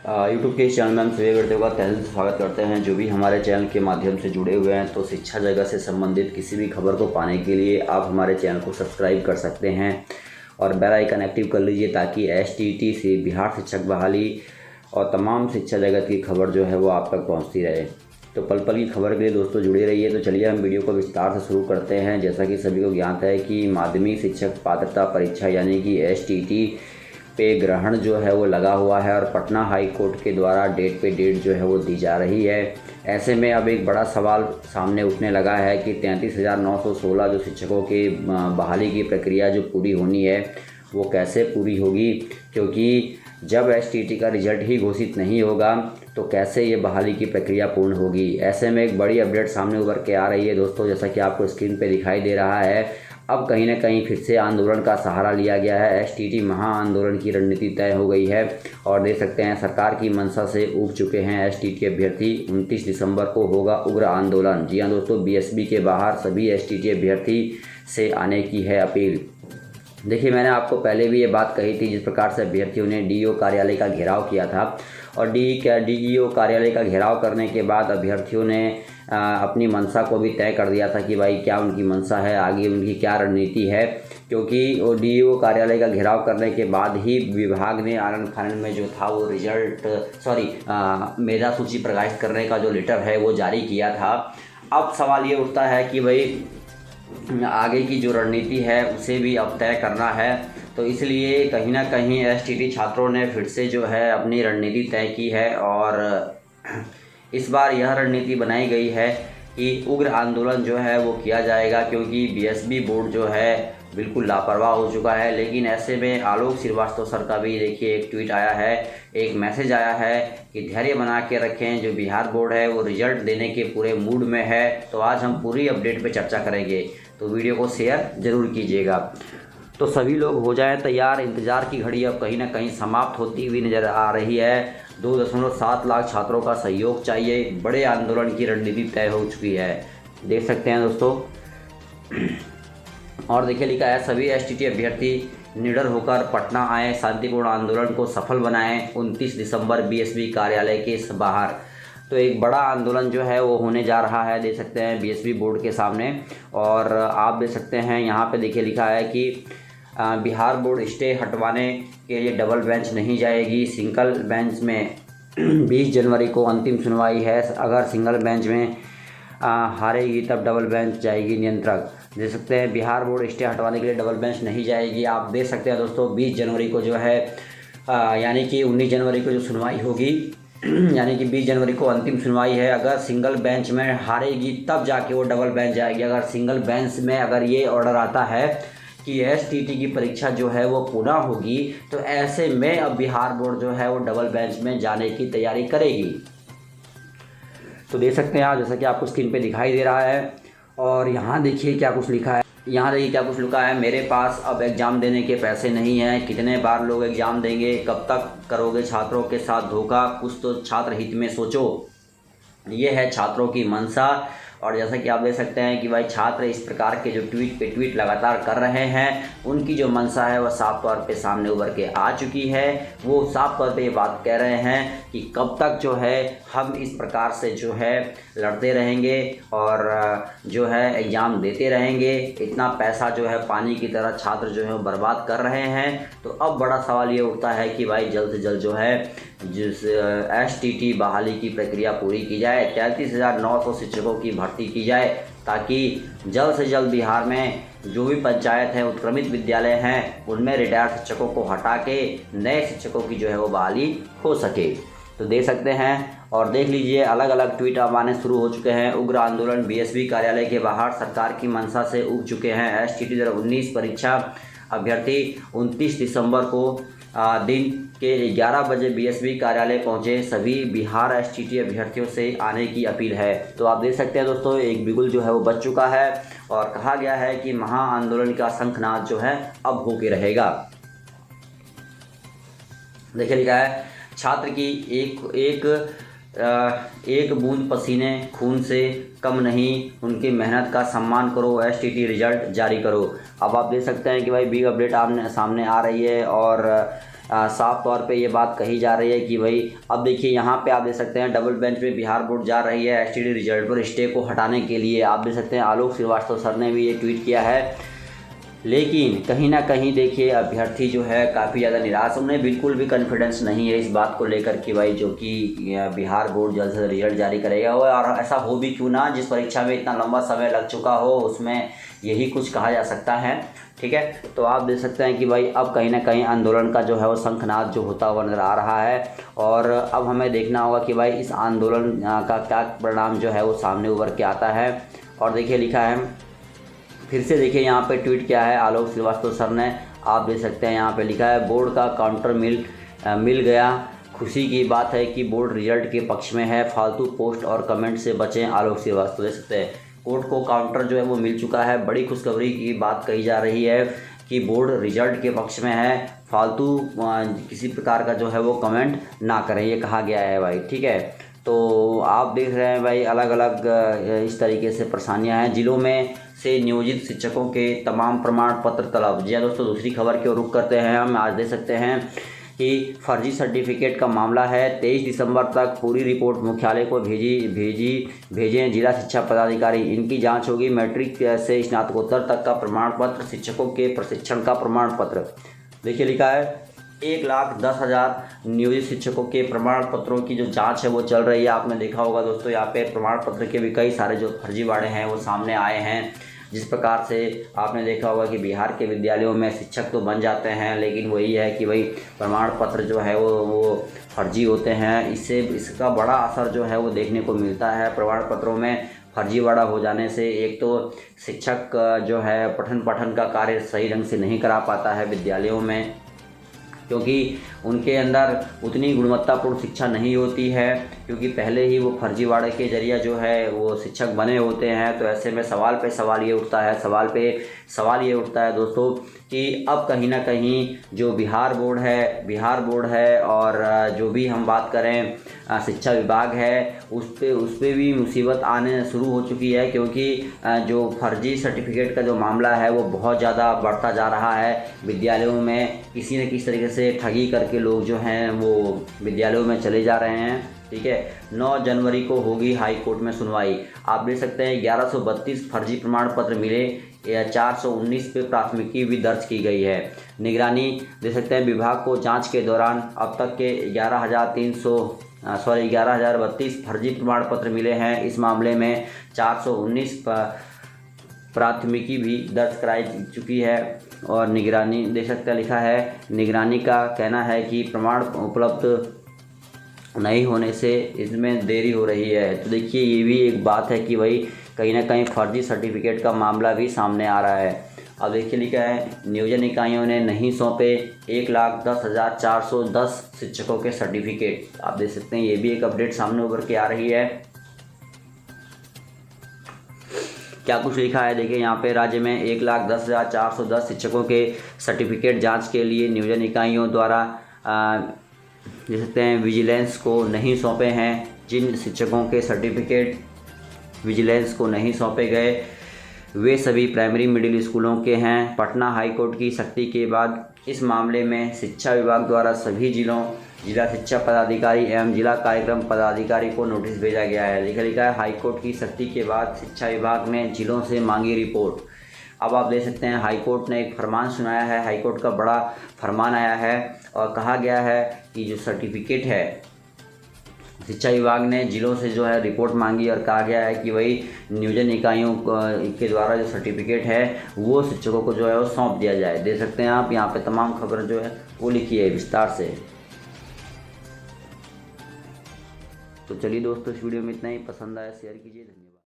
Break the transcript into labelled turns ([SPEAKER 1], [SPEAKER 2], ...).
[SPEAKER 1] YouTube के इस channel में हम सभी व्यक्तियों का तहे दिल से स्वागत करते हैं। जो भी हमारे चैनल के माध्यम से जुड़े हुए हैं, तो शिक्षा जगत से संबंधित किसी भी खबर को पाने के लिए आप हमारे चैनल को सब्सक्राइब कर सकते हैं और बेल आइकन एक्टिव कर लीजिए, ताकि STT से बिहार शिक्षक बहाली और तमाम शिक्षा जगत की खबर जो है वो आप तक पहुँचती रहे। तो पल पल की खबर के लिए दोस्तों जुड़े रहिए। तो चलिए हम वीडियो को विस्तार से शुरू करते हैं। जैसा कि सभी को ज्ञात है कि माध्यमिक शिक्षक पात्रता परीक्षा यानी कि STT पे ग्रहण जो है वो लगा हुआ है और पटना हाई कोर्ट के द्वारा डेट पे डेट जो है वो दी जा रही है। ऐसे में अब एक बड़ा सवाल सामने उठने लगा है कि 33,916 जो शिक्षकों की बहाली की प्रक्रिया जो पूरी होनी है वो कैसे पूरी होगी, क्योंकि जब STT का रिजल्ट ही घोषित नहीं होगा तो कैसे ये बहाली की प्रक्रिया पूर्ण होगी। ऐसे में एक बड़ी अपडेट सामने उभर के आ रही है दोस्तों, जैसा कि आपको स्क्रीन पे दिखाई दे रहा है। अब कहीं ना कहीं फिर से आंदोलन का सहारा लिया गया है। STT महा आंदोलन की रणनीति तय हो गई है और देख सकते हैं सरकार की मंशा से ऊब चुके हैं STT अभ्यर्थी। 29 दिसंबर को होगा उग्र आंदोलन। जी हाँ दोस्तों, BSB के बाहर सभी STT अभ्यर्थी से आने की है अपील। देखिए, मैंने आपको पहले भी ये बात कही थी, जिस प्रकार से अभ्यर्थियों ने DEO कार्यालय का घेराव किया था और DEO कार्यालय का घेराव करने के बाद अभ्यर्थियों ने अपनी मंशा को भी तय कर दिया था कि भाई क्या उनकी मंशा है, आगे उनकी क्या रणनीति है, क्योंकि वो DEO कार्यालय का घेराव करने के बाद ही विभाग ने आनन फानन में जो था वो मेधा सूची प्रकाशित करने का जो लेटर है वो जारी किया था। अब सवाल ये उठता है कि भाई आगे की जो रणनीति है उसे भी अब तय करना है। तो इसलिए कहीं ना कहीं STT छात्रों ने फिर से जो है अपनी रणनीति तय की है और इस बार यह रणनीति बनाई गई है कि उग्र आंदोलन जो है वो किया जाएगा, क्योंकि BSB बोर्ड जो है बिल्कुल लापरवाह हो चुका है। लेकिन ऐसे में आलोक श्रीवास्तव सर का भी देखिए एक ट्वीट आया है, एक मैसेज आया है कि धैर्य बना के रखें, जो बिहार बोर्ड है वो रिजल्ट देने के पूरे मूड में है। तो आज हम पूरी अपडेट पे चर्चा करेंगे, तो वीडियो को शेयर ज़रूर कीजिएगा। तो सभी लोग हो जाएं तैयार। इंतज़ार की घड़ी अब कहीं ना कहीं समाप्त होती हुई नज़र आ रही है। 2.7 लाख छात्रों का सहयोग चाहिए। बड़े आंदोलन की रणनीति तय हो चुकी है, देख सकते हैं दोस्तों। और देखिए लिखा है, सभी STT अभ्यर्थी निडर होकर पटना आए, शांतिपूर्ण आंदोलन को सफल बनाएं। 29 दिसंबर BSB कार्यालय के बाहर। तो एक बड़ा आंदोलन जो है वो होने जा रहा है, देख सकते हैं BSB बोर्ड के सामने। और आप देख सकते हैं यहाँ पे देखिए लिखा है कि बिहार बोर्ड स्टे हटवाने के लिए डबल बेंच नहीं जाएगी। सिंगल बेंच में 20 जनवरी को अंतिम सुनवाई है। अगर सिंगल बेंच में हारेगी तब डबल बेंच जाएगी नियंत्रक। देख सकते हैं बिहार बोर्ड स्टे हटवाने के लिए डबल बेंच नहीं जाएगी। आप देख सकते हैं दोस्तों, 20 जनवरी को जो है यानी कि 19 जनवरी को जो सुनवाई होगी, यानी कि 20 जनवरी को अंतिम सुनवाई है। अगर सिंगल बेंच में हारेगी तब जाके वो डबल बेंच जाएगी। अगर सिंगल बेंच में अगर ये ऑर्डर आता है कि STT की परीक्षा जो है वो पुनः होगी, तो ऐसे में अब बिहार बोर्ड जो है वो डबल बेंच में जाने की तैयारी करेगी। तो देख सकते हैं आप, जैसा कि आपको स्क्रीन पे दिखाई दे रहा है। और यहाँ देखिए क्या कुछ लिखा है, मेरे पास अब एग्ज़ाम देने के पैसे नहीं हैं। कितने बार लोग एग्ज़ाम देंगे, कब तक करोगे छात्रों के साथ धोखा, कुछ तो छात्र हित में सोचो। ये है छात्रों की मंशा। और जैसा कि आप देख सकते हैं कि भाई छात्र इस प्रकार के जो ट्वीट पे ट्वीट लगातार कर रहे हैं, उनकी जो मंशा है वह साफ तौर पे सामने उभर के आ चुकी है। वो साफ तौर पे ये बात कह रहे हैं कि कब तक जो है हम इस प्रकार से जो है लड़ते रहेंगे और जो है एग्ज़ाम देते रहेंगे। इतना पैसा जो है पानी की तरह छात्र जो है वो बर्बाद कर रहे हैं। तो अब बड़ा सवाल ये उठता है कि भाई जल्द से जल्द जो है जिस STT बहाली की प्रक्रिया पूरी की जाए, 33,900 शिक्षकों की भर्ती की जाए, ताकि जल्द से जल्द बिहार में जो भी पंचायत है, उत्क्रमित विद्यालय हैं, उनमें रिटायर्ड शिक्षकों को हटा के नए शिक्षकों की जो है वो बहाली हो सके। तो देख सकते हैं और देख लीजिए, अलग अलग ट्वीट अब आने शुरू हो चुके हैं। उग्र आंदोलन BSB कार्यालय के बाहर, सरकार की मंशा से ऊब चुके हैं STT 2019 परीक्षा अभ्यर्थी। 29 दिसंबर को दिन के 11 बजे BSB कार्यालय पहुंचे। सभी बिहार STT अभ्यर्थियों से आने की अपील है। तो आप देख सकते हैं दोस्तों, एक बिगुल जो है वो बच चुका है और कहा गया है कि महा आंदोलन का शंखनाद जो है अब होके रहेगा। देखिए लिखा है, छात्र की एक बूंद पसीने खून से कम नहीं, उनकी मेहनत का सम्मान करो, STT रिजल्ट जारी करो। अब आप देख सकते हैं कि भाई बिग अपडेट सामने आ रही है और साफ तौर पे ये बात कही जा रही है कि भाई अब देखिए यहाँ पे आप देख सकते हैं डबल बेंच में बिहार बोर्ड जा रही है एसटीडी रिजल्ट पर स्टे को हटाने के लिए। आप देख सकते हैं आलोक श्रीवास्तव सर ने भी ये ट्वीट किया है। लेकिन कहीं ना कहीं देखिए अभ्यर्थी जो है काफ़ी ज़्यादा निराश, उन्हें बिल्कुल भी कॉन्फिडेंस नहीं है इस बात को लेकर कि भाई जो कि बिहार बोर्ड जल्द से रिजल्ट जारी करेगा। और ऐसा हो भी क्यों ना, जिस परीक्षा में इतना लंबा समय लग चुका हो उसमें यही कुछ कहा जा सकता है। ठीक है, तो आप देख सकते हैं कि भाई अब कहीं ना कहीं आंदोलन का जो है वो शंखनाद जो होता हुआ नज़र आ रहा है। और अब हमें देखना होगा कि भाई इस आंदोलन का क्या परिणाम जो है वो सामने उभर के आता है। और देखिए लिखा है, फिर से देखिए यहाँ पे ट्वीट किया है आलोक श्रीवास्तव सर ने, आप देख सकते हैं यहाँ पे लिखा है बोर्ड का काउंटर मिल गया, खुशी की बात है कि बोर्ड रिजल्ट के पक्ष में है, फालतू पोस्ट और कमेंट से बचें। आलोक श्रीवास्तव देख सकते हैं बोर्ड को काउंटर जो है वो मिल चुका है, बड़ी खुशखबरी की बात कही जा रही है कि बोर्ड रिजल्ट के पक्ष में है, फालतू किसी प्रकार का जो है वो कमेंट ना करें, ये कहा गया है भाई। ठीक है, तो आप देख रहे हैं भाई अलग अलग इस तरीके से परेशानियां हैं। जिलों में से नियोजित शिक्षकों के तमाम प्रमाण पत्र तलब। जी हाँ दोस्तों, दूसरी खबर की ओर रुख करते हैं हम। आज देख सकते हैं कि फर्जी सर्टिफिकेट का मामला है, 23 दिसंबर तक पूरी रिपोर्ट मुख्यालय को भेजें जिला शिक्षा पदाधिकारी, इनकी जांच होगी। मैट्रिक से स्नातकोत्तर तक का प्रमाण पत्र, शिक्षकों के प्रशिक्षण का प्रमाण पत्र। देखिए लिखा है 1,10,000 नियोजित शिक्षकों के प्रमाण पत्रों की जो जांच है वो चल रही है। आपने देखा होगा दोस्तों यहाँ पे प्रमाण पत्र के भी कई सारे जो फर्जीवाड़े हैं वो सामने आए हैं। जिस प्रकार से आपने देखा होगा कि बिहार के विद्यालयों में शिक्षक तो बन जाते हैं, लेकिन वही है कि भाई प्रमाण पत्र जो है वो फर्जी होते हैं। इसका बड़ा असर जो है वो देखने को मिलता है। प्रमाण पत्रों में फर्जीवाड़ा हो जाने से एक तो शिक्षक जो है पठन पाठन का कार्य सही ढंग से नहीं करा पाता है विद्यालयों में, क्योंकि उनके अंदर उतनी गुणवत्तापूर्ण शिक्षा नहीं होती है, क्योंकि पहले ही वो फर्जीवाड़े के जरिए जो है वो शिक्षक बने होते हैं। तो ऐसे में सवाल पे सवाल ये उठता है दोस्तों कि अब कहीं ना कहीं जो बिहार बोर्ड है और जो भी हम बात करें शिक्षा विभाग है उस पर भी मुसीबत आने शुरू हो चुकी है, क्योंकि जो फर्जी सर्टिफिकेट का जो मामला है वो बहुत ज़्यादा बढ़ता जा रहा है। विद्यालयों में किसी न किसी तरीके से ठगी करके लोग जो हैं वो विद्यालयों में चले जा रहे हैं। ठीक है, 9 जनवरी को होगी हाई कोर्ट में सुनवाई। आप देख सकते हैं 1132 फर्जी प्रमाण पत्र मिले, 419 पे प्राथमिकी भी दर्ज की गई है। निगरानी देख सकते हैं विभाग को जांच के दौरान अब तक के 11,032 फर्जी प्रमाण पत्र मिले हैं। इस मामले में 419 प्राथमिकी भी दर्ज कराई चुकी है। और निगरानी देख सकते हैं लिखा है, निगरानी का कहना है कि प्रमाण उपलब्ध नहीं होने से इसमें देरी हो रही है। तो देखिए ये भी एक बात है कि भाई कहीं ना कहीं फर्जी सर्टिफिकेट का मामला भी सामने आ रहा है। अब देखिए लिखा है नियोजन इकाइयों ने नहीं सौंपे 1,10,410 शिक्षकों के सर्टिफिकेट। आप देख सकते हैं ये भी एक अपडेट सामने उभर के आ रही है। क्या कुछ लिखा है देखिए यहाँ पे, राज्य में 1,10,410 शिक्षकों के सर्टिफिकेट जांच के लिए नियोजन इकाइयों द्वारा देख सकते हैं विजिलेंस को नहीं सौंपे हैं। जिन शिक्षकों के सर्टिफिकेट विजिलेंस को नहीं सौंपे गए वे सभी प्राइमरी मिडिल स्कूलों के हैं। पटना हाईकोर्ट की सख्ती के बाद इस मामले में शिक्षा विभाग द्वारा सभी जिला शिक्षा पदाधिकारी एवं जिला कार्यक्रम पदाधिकारी को नोटिस भेजा गया है। लिखा है हाईकोर्ट की सख्ती के बाद शिक्षा विभाग ने जिलों से मांगी रिपोर्ट। अब आप देख सकते हैं हाईकोर्ट ने एक फरमान सुनाया है, हाईकोर्ट का बड़ा फरमान आया है और कहा गया है कि जो सर्टिफिकेट है शिक्षा विभाग ने जिलों से जो है रिपोर्ट मांगी और कहा गया है कि भाई नियोजन इकाइयों के द्वारा जो सर्टिफिकेट है वो शिक्षकों को जो है वो सौंप दिया जाए। देख सकते हैं आप यहाँ पे तमाम खबर जो है वो लिखी है विस्तार से। तो चलिए दोस्तों इस वीडियो में इतना ही, पसंद आया शेयर कीजिए। धन्यवाद।